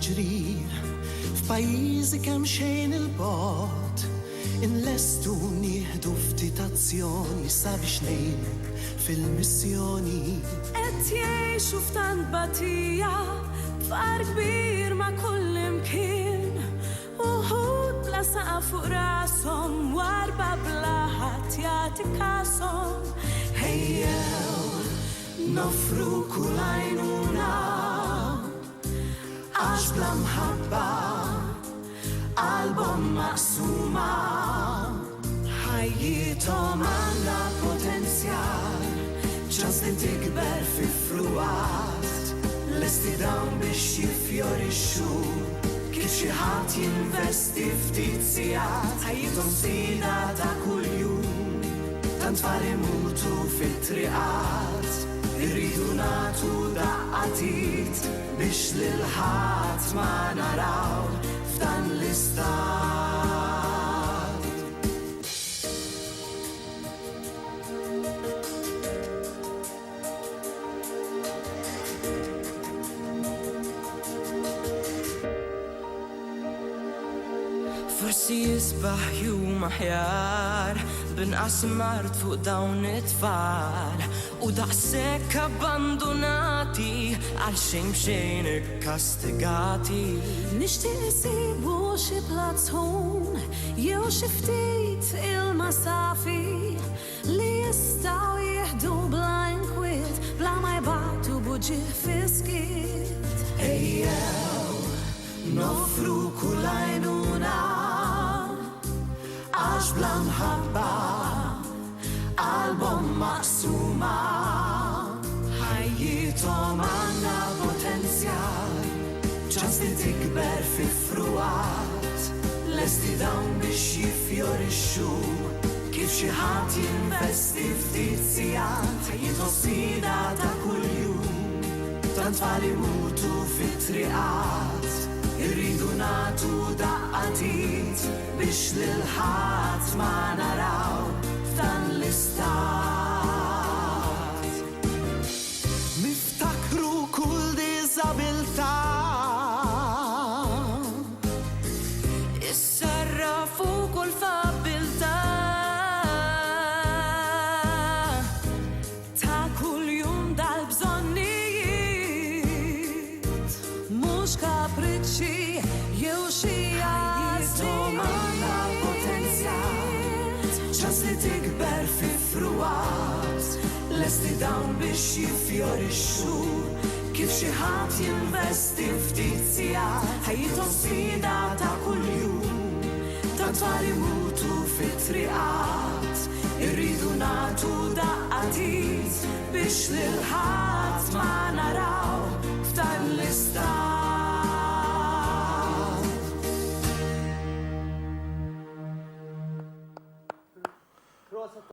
jiġri f'pajjiżi kemm xejn il-bogħod inlestu nieħdu ftit azzjoni sabiex ngħinek fil-missjoni. Qed jgħixu f'tant batija fqar kbir ma' kull imkien uħud bla saqaf fuq rashom warba bla ħadd jagħti kasom. Ejjew nofru kull għajnuna għax bla mħabba qalbhom maqsuma ħajjithom għandha potenzjal ċans li tikber fi fruat lesti dawn biex jiffjorixxu kif xi ħadd jinvesti ftit sigħat ħajjithom sfida ta' kuljum tant tfal imutu fit-triqat irridu nagħtu daqqatit biex lil ħadd ma naraw f'dan l-istat. Forsi jisbaħ jum aħjar binqas mart fuq dawn it-tfal u daqshekk abbandonati għal xejn ikkastigati. Nixtieq isibu xi platun jew xi ftit ilma safi li jistgħu jieħdu bla inkwiet bla ma jbagħtu buġieħ fiskit. Ejjew nofru kull għajnuna għax bla mħabba qalbhom maqsuma ħajjithom għandha potenzjal ċans li tikber fi fruat lesti dawn biex jiffjorixxu kif xi ħadd jinvesti ftit sigħat ħajjithom sfida ta' kuljum tant tfal imutu fit-triqat irridu nagħtu daqqatit biex lil ħadd ma naraw f'dan l-istat. Niftakru kull diżabilità issarrafu kull fabiltà ta' kuljum dal-bżonnijiet mhux kapriċċi jew xi ħajjithom għandha potenzjal ċans li tikber fi fruat lesti dawn biex jiffjorixxu kif xi ħadd jinvesti ftit sigħat ħajjithom sfida ta' kuljum tant tfal imutu fit-triqat irridu nagħtu daqqatit biex lil ħadd ma naraw